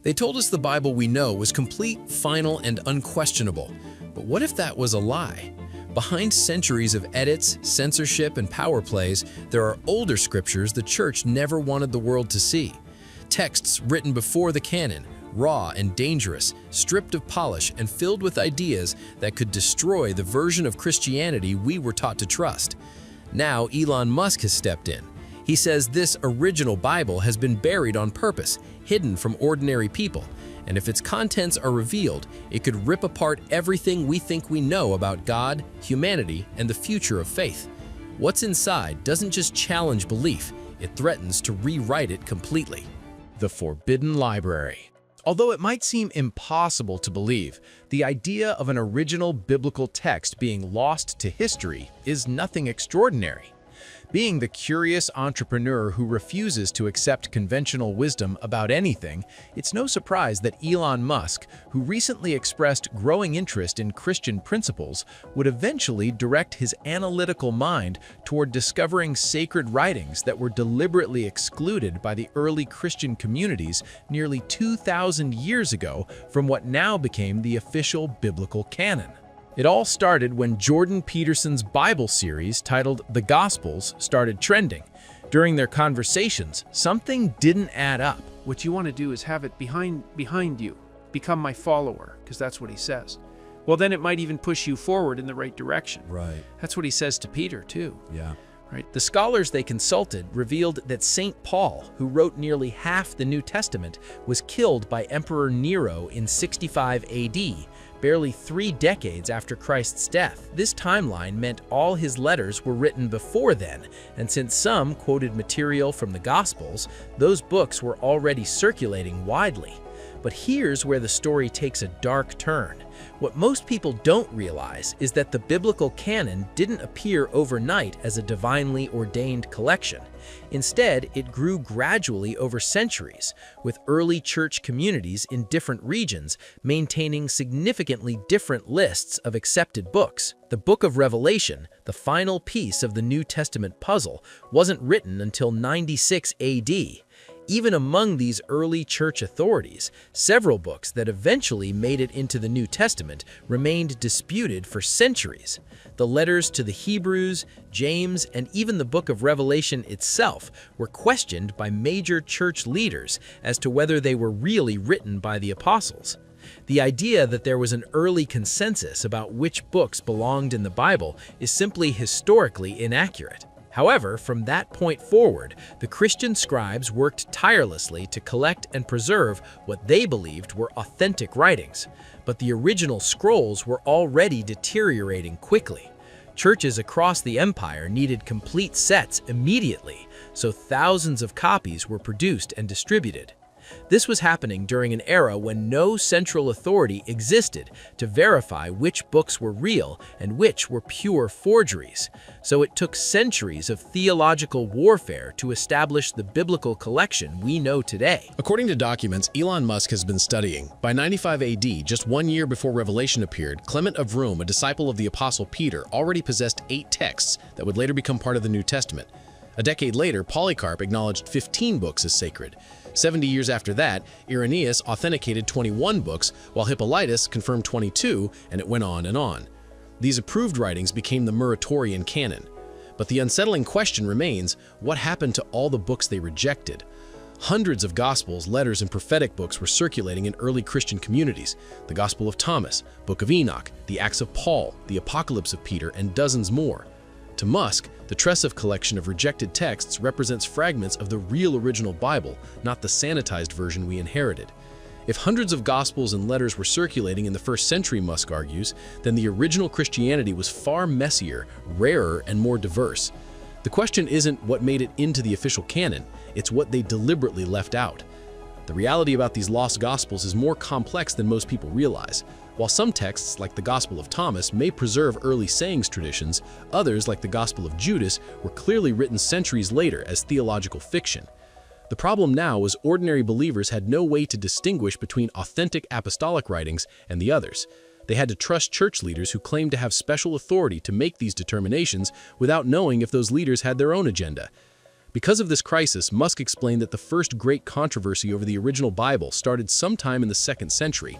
They told us the Bible we know was complete, final, and unquestionable. But what if that was a lie? Behind centuries of edits, censorship, and power plays, there are older scriptures the church never wanted the world to see. Texts written before the canon, raw and dangerous, stripped of polish, and filled with ideas that could destroy the version of Christianity we were taught to trust. Now Elon Musk has stepped in. He says this original Bible has been buried on purpose, hidden from ordinary people, and if its contents are revealed, it could rip apart everything we think we know about God, humanity, and the future of faith. What's inside doesn't just challenge belief, it threatens to rewrite it completely. The Forbidden Library. Although it might seem impossible to believe, the idea of an original biblical text being lost to history is nothing extraordinary. Being the curious entrepreneur who refuses to accept conventional wisdom about anything, it's no surprise that Elon Musk, who recently expressed growing interest in Christian principles, would eventually direct his analytical mind toward discovering sacred writings that were deliberately excluded by the early Christian communities nearly 2,000 years ago from what now became the official biblical canon. It all started when Jordan Peterson's Bible series titled The Gospels started trending. During their conversations, something didn't add up. What you want to do is have it behind you. Become my follower, because that's what he says. Well, then it might even push you forward in the right direction. Right. That's what he says to Peter, too. Yeah. Right. The scholars they consulted revealed that St. Paul, who wrote nearly half the New Testament, was killed by Emperor Nero in 65 AD, barely 3 decades after Christ's death. This timeline meant all his letters were written before then, and since some quoted material from the Gospels, those books were already circulating widely. But here's where the story takes a dark turn. What most people don't realize is that the biblical canon didn't appear overnight as a divinely ordained collection. Instead, it grew gradually over centuries, with early church communities in different regions maintaining significantly different lists of accepted books. The Book of Revelation, the final piece of the New Testament puzzle, wasn't written until 96 AD. Even among these early church authorities, several books that eventually made it into the New Testament remained disputed for centuries. The letters to the Hebrews, James, and even the Book of Revelation itself were questioned by major church leaders as to whether they were really written by the apostles. The idea that there was an early consensus about which books belonged in the Bible is simply historically inaccurate. However, from that point forward, the Christian scribes worked tirelessly to collect and preserve what they believed were authentic writings. But the original scrolls were already deteriorating quickly. Churches across the empire needed complete sets immediately, so thousands of copies were produced and distributed. This was happening during an era when no central authority existed to verify which books were real and which were pure forgeries. So it took centuries of theological warfare to establish the biblical collection we know today. According to documents Elon Musk has been studying, by 95 AD, just 1 year before Revelation appeared, Clement of Rome, a disciple of the Apostle Peter, already possessed 8 texts that would later become part of the New Testament. A decade later, Polycarp acknowledged 15 books as sacred. 70 years after that, Irenaeus authenticated 21 books, while Hippolytus confirmed 22, and it went on and on. These approved writings became the Muratorian canon. But the unsettling question remains, what happened to all the books they rejected? Hundreds of Gospels, letters, and prophetic books were circulating in early Christian communities. The Gospel of Thomas, Book of Enoch, the Acts of Paul, the Apocalypse of Peter, and dozens more. To Musk, the Tressif collection of rejected texts represents fragments of the real original Bible, not the sanitized version we inherited. If hundreds of Gospels and letters were circulating in the first century, Musk argues, then the original Christianity was far messier, rarer, and more diverse. The question isn't what made it into the official canon, it's what they deliberately left out. The reality about these lost Gospels is more complex than most people realize. While some texts, like the Gospel of Thomas, may preserve early sayings traditions, others, like the Gospel of Judas, were clearly written centuries later as theological fiction. The problem now was ordinary believers had no way to distinguish between authentic apostolic writings and the others. They had to trust church leaders who claimed to have special authority to make these determinations without knowing if those leaders had their own agenda. Because of this crisis, Musk explained that the first great controversy over the original Bible started sometime in the 2nd century.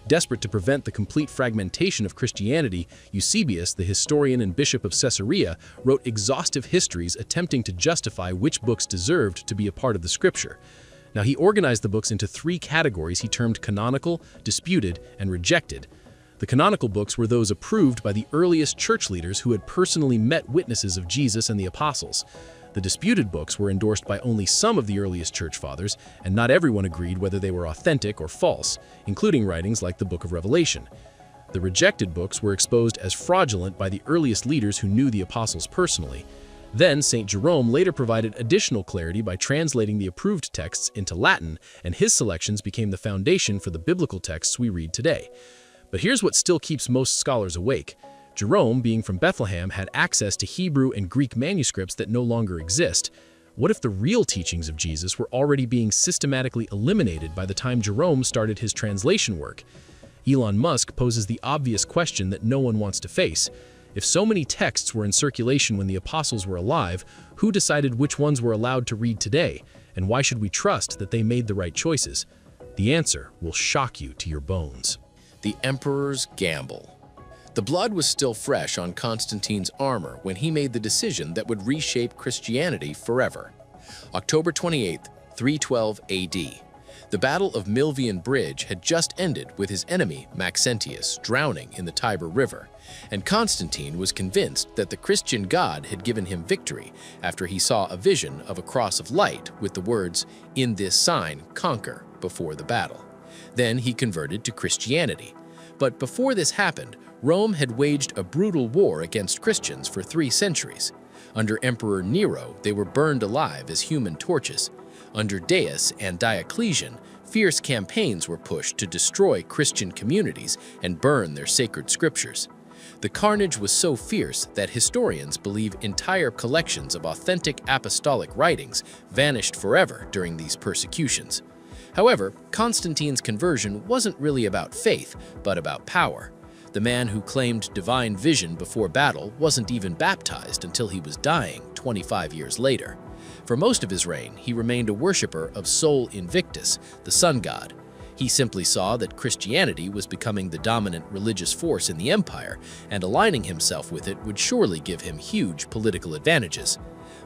Desperate to prevent the complete fragmentation of Christianity, Eusebius, the historian and bishop of Caesarea, wrote exhaustive histories attempting to justify which books deserved to be a part of the scripture. Now, he organized the books into 3 categories he termed canonical, disputed, and rejected. The canonical books were those approved by the earliest church leaders who had personally met witnesses of Jesus and the apostles. The disputed books were endorsed by only some of the earliest church fathers, and not everyone agreed whether they were authentic or false, including writings like the Book of Revelation. The rejected books were exposed as fraudulent by the earliest leaders who knew the apostles personally. Then, St. Jerome later provided additional clarity by translating the approved texts into Latin, and his selections became the foundation for the biblical texts we read today. But here's what still keeps most scholars awake. Jerome, being from Bethlehem, had access to Hebrew and Greek manuscripts that no longer exist. What if the real teachings of Jesus were already being systematically eliminated by the time Jerome started his translation work? Elon Musk poses the obvious question that no one wants to face. If so many texts were in circulation when the apostles were alive, who decided which ones were allowed to read today? And why should we trust that they made the right choices? The answer will shock you to your bones. The Emperor's Gamble. The blood was still fresh on Constantine's armor when he made the decision that would reshape Christianity forever. October 28, 312 AD. The Battle of Milvian Bridge had just ended with his enemy Maxentius drowning in the Tiber River, and Constantine was convinced that the Christian God had given him victory after he saw a vision of a cross of light with the words, "In this sign, conquer," before the battle. Then he converted to Christianity. But before this happened, Rome had waged a brutal war against Christians for 3 centuries. Under Emperor Nero, they were burned alive as human torches. Under Deus and Diocletian, fierce campaigns were pushed to destroy Christian communities and burn their sacred scriptures. The carnage was so fierce that historians believe entire collections of authentic apostolic writings vanished forever during these persecutions. However, Constantine's conversion wasn't really about faith, but about power. The man who claimed divine vision before battle wasn't even baptized until he was dying 25 years later. For most of his reign, he remained a worshiper of Sol Invictus, the sun god. He simply saw that Christianity was becoming the dominant religious force in the empire, and aligning himself with it would surely give him huge political advantages.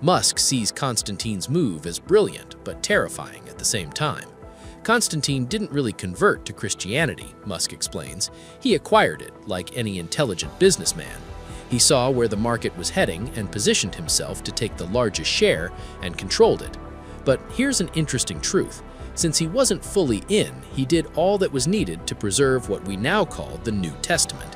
Musk sees Constantine's move as brilliant but terrifying at the same time. Constantine didn't really convert to Christianity, Musk explains. He acquired it like any intelligent businessman. He saw where the market was heading and positioned himself to take the largest share and controlled it. But here's an interesting truth. Since he wasn't fully in, he did all that was needed to preserve what we now call the New Testament.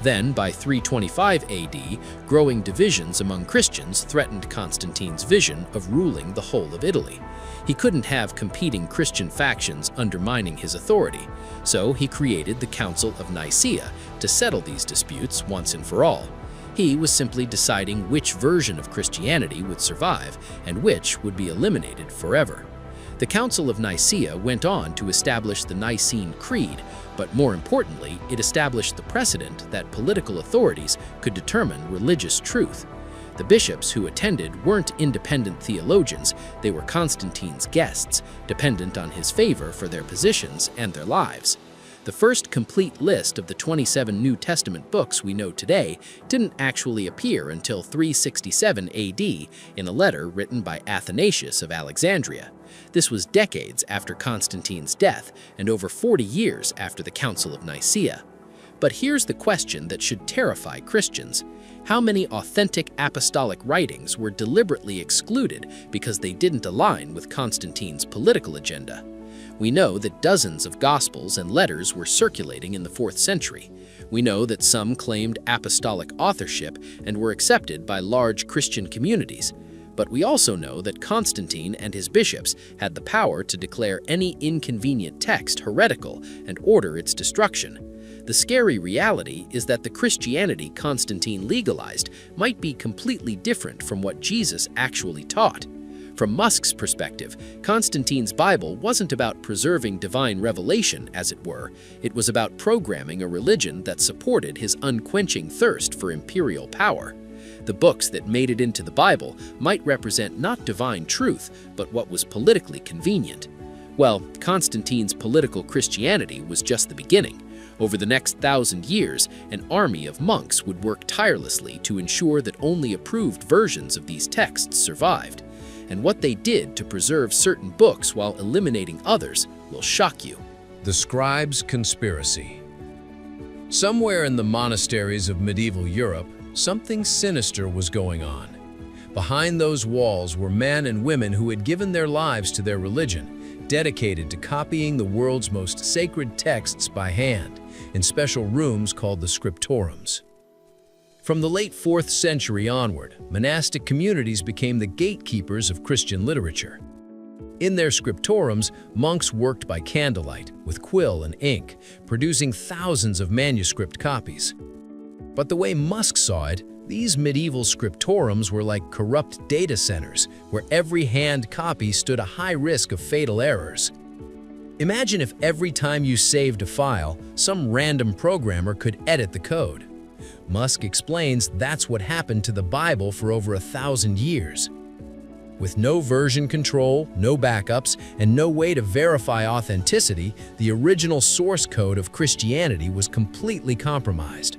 Then, by 325 AD, growing divisions among Christians threatened Constantine's vision of ruling the whole of Italy. He couldn't have competing Christian factions undermining his authority, so he created the Council of Nicaea to settle these disputes once and for all. He was simply deciding which version of Christianity would survive and which would be eliminated forever. The Council of Nicaea went on to establish the Nicene Creed, but more importantly, it established the precedent that political authorities could determine religious truth. The bishops who attended weren't independent theologians, they were Constantine's guests, dependent on his favor for their positions and their lives. The first complete list of the 27 New Testament books we know today didn't actually appear until 367 AD in a letter written by Athanasius of Alexandria. This was decades after Constantine's death and over 40 years after the Council of Nicaea. But here's the question that should terrify Christians. How many authentic apostolic writings were deliberately excluded because they didn't align with Constantine's political agenda? We know that dozens of Gospels and letters were circulating in the 4th century. We know that some claimed apostolic authorship and were accepted by large Christian communities. But we also know that Constantine and his bishops had the power to declare any inconvenient text heretical and order its destruction. The scary reality is that the Christianity Constantine legalized might be completely different from what Jesus actually taught. From Musk's perspective, Constantine's Bible wasn't about preserving divine revelation, as it were. It was about programming a religion that supported his unquenching thirst for imperial power. The books that made it into the Bible might represent not divine truth, but what was politically convenient. Well, Constantine's political Christianity was just the beginning. Over the next 1,000 years, an army of monks would work tirelessly to ensure that only approved versions of these texts survived. And what they did to preserve certain books while eliminating others will shock you. The scribes' conspiracy. Somewhere in the monasteries of medieval Europe, something sinister was going on. Behind those walls were men and women who had given their lives to their religion, dedicated to copying the world's most sacred texts by hand, in special rooms called the scriptoriums. From the late 4th century onward, monastic communities became the gatekeepers of Christian literature. In their scriptoriums, monks worked by candlelight, with quill and ink, producing thousands of manuscript copies. But the way Musk saw it, these medieval scriptoriums were like corrupt data centers, where every hand copy stood a high risk of fatal errors. Imagine if every time you saved a file, some random programmer could edit the code. Musk explains that's what happened to the Bible for over 1,000 years. With no version control, no backups, and no way to verify authenticity, the original source code of Christianity was completely compromised.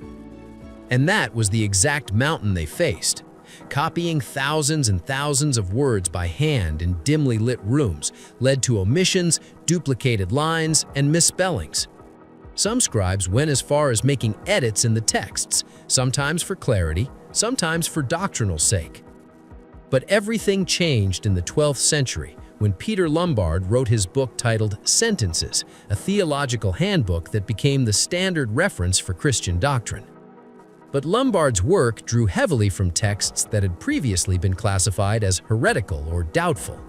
And that was the exact mountain they faced. Copying thousands and thousands of words by hand in dimly lit rooms led to omissions, duplicated lines, and misspellings. Some scribes went as far as making edits in the texts, sometimes for clarity, sometimes for doctrinal sake. But everything changed in the 12th century when Peter Lombard wrote his book titled Sentences, a theological handbook that became the standard reference for Christian doctrine. But Lombard's work drew heavily from texts that had previously been classified as heretical or doubtful.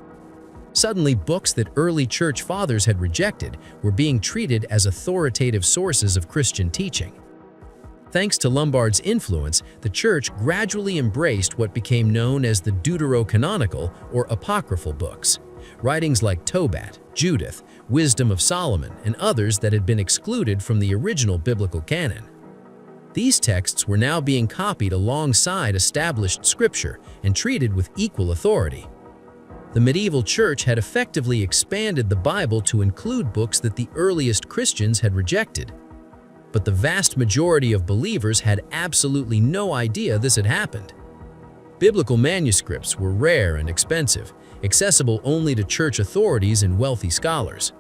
Suddenly, books that early church fathers had rejected were being treated as authoritative sources of Christian teaching. Thanks to Lombard's influence, the church gradually embraced what became known as the deuterocanonical or apocryphal books, writings like Tobat, Judith, Wisdom of Solomon, and others that had been excluded from the original biblical canon. These texts were now being copied alongside established scripture and treated with equal authority. The medieval church had effectively expanded the Bible to include books that the earliest Christians had rejected. But the vast majority of believers had absolutely no idea this had happened. Biblical manuscripts were rare and expensive, accessible only to church authorities and wealthy scholars.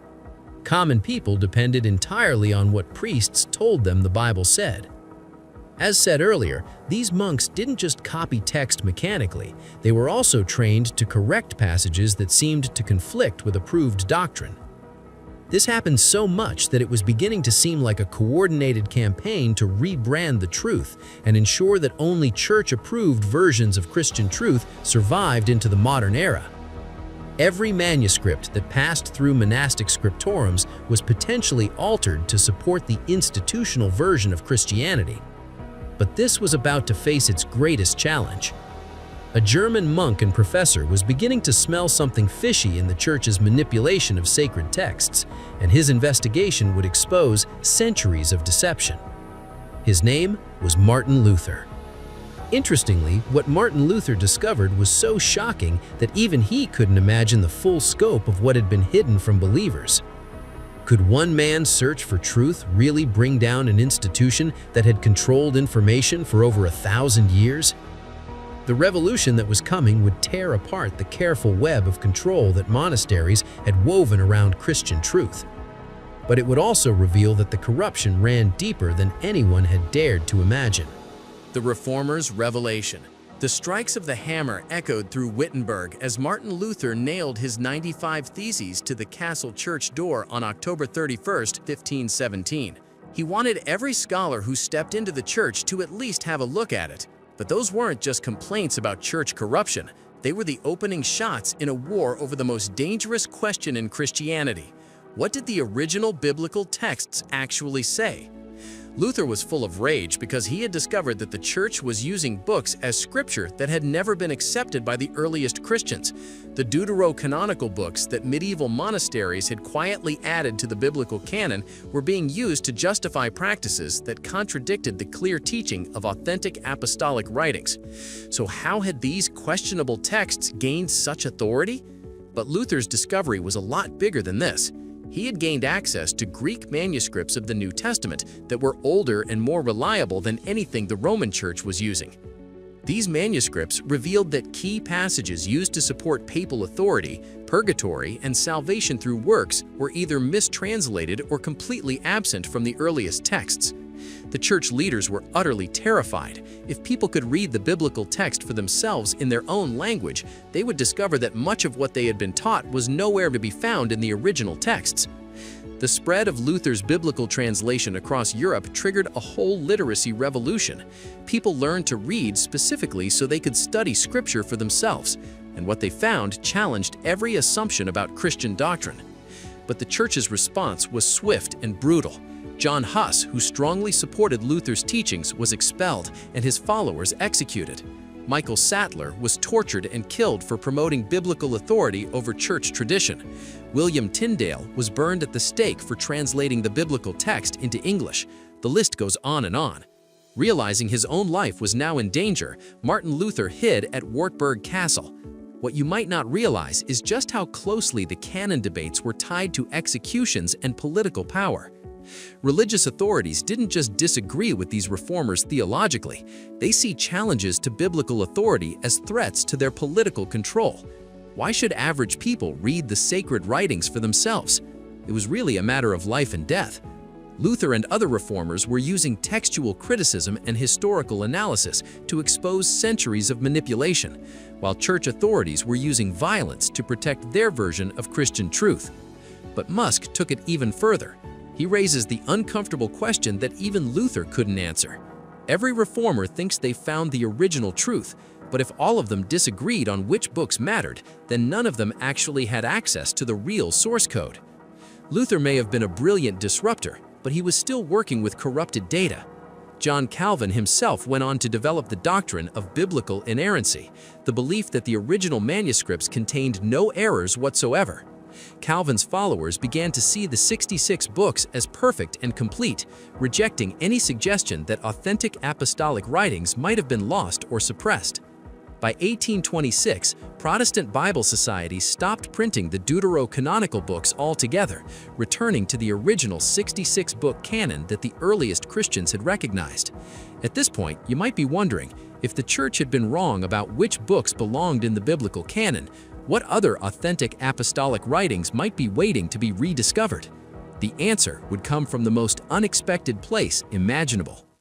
Common people depended entirely on what priests told them the Bible said. As said earlier, these monks didn't just copy text mechanically, they were also trained to correct passages that seemed to conflict with approved doctrine. This happened so much that it was beginning to seem like a coordinated campaign to rebrand the truth and ensure that only church-approved versions of Christian truth survived into the modern era. Every manuscript that passed through monastic scriptoriums was potentially altered to support the institutional version of Christianity. But this was about to face its greatest challenge. A German monk and professor was beginning to smell something fishy in the church's manipulation of sacred texts, and his investigation would expose centuries of deception. His name was Martin Luther. Interestingly, what Martin Luther discovered was so shocking that even he couldn't imagine the full scope of what had been hidden from believers. Could one man's search for truth really bring down an institution that had controlled information for over 1,000 years? The revolution that was coming would tear apart the careful web of control that monasteries had woven around Christian truth. But it would also reveal that the corruption ran deeper than anyone had dared to imagine. The Reformers' revelation. The strikes of the hammer echoed through Wittenberg as Martin Luther nailed his 95 Theses to the castle church door on October 31, 1517. He wanted every scholar who stepped into the church to at least have a look at it. But those weren't just complaints about church corruption. They were the opening shots in a war over the most dangerous question in Christianity. What did the original biblical texts actually say? Luther was full of rage because he had discovered that the church was using books as scripture that had never been accepted by the earliest Christians. The deuterocanonical books that medieval monasteries had quietly added to the biblical canon were being used to justify practices that contradicted the clear teaching of authentic apostolic writings. So how had these questionable texts gained such authority? But Luther's discovery was a lot bigger than this. He had gained access to Greek manuscripts of the New Testament that were older and more reliable than anything the Roman Church was using. These manuscripts revealed that key passages used to support papal authority, purgatory, and salvation through works were either mistranslated or completely absent from the earliest texts. The church leaders were utterly terrified. If people could read the biblical text for themselves in their own language, they would discover that much of what they had been taught was nowhere to be found in the original texts. The spread of Luther's biblical translation across Europe triggered a whole literacy revolution. People learned to read specifically so they could study scripture for themselves, and what they found challenged every assumption about Christian doctrine. But the church's response was swift and brutal. John Huss, who strongly supported Luther's teachings, was expelled and his followers executed. Michael Sattler was tortured and killed for promoting biblical authority over church tradition. William Tyndale was burned at the stake for translating the biblical text into English. The list goes on and on. Realizing his own life was now in danger, Martin Luther hid at Wartburg Castle. What you might not realize is just how closely the canon debates were tied to executions and political power. Religious authorities didn't just disagree with these reformers theologically, they see challenges to biblical authority as threats to their political control. Why should average people read the sacred writings for themselves? It was really a matter of life and death. Luther and other reformers were using textual criticism and historical analysis to expose centuries of manipulation, while church authorities were using violence to protect their version of Christian truth. But Musk took it even further. He raises the uncomfortable question that even Luther couldn't answer. Every reformer thinks they've found the original truth, but if all of them disagreed on which books mattered, then none of them actually had access to the real source code. Luther may have been a brilliant disruptor, but he was still working with corrupted data. John Calvin himself went on to develop the doctrine of biblical inerrancy, the belief that the original manuscripts contained no errors whatsoever. Calvin's followers began to see the 66 books as perfect and complete, rejecting any suggestion that authentic apostolic writings might have been lost or suppressed. By 1826, Protestant Bible societies stopped printing the deuterocanonical books altogether, returning to the original 66-book canon that the earliest Christians had recognized. At this point, you might be wondering, if the church had been wrong about which books belonged in the biblical canon, what other authentic apostolic writings might be waiting to be rediscovered? The answer would come from the most unexpected place imaginable.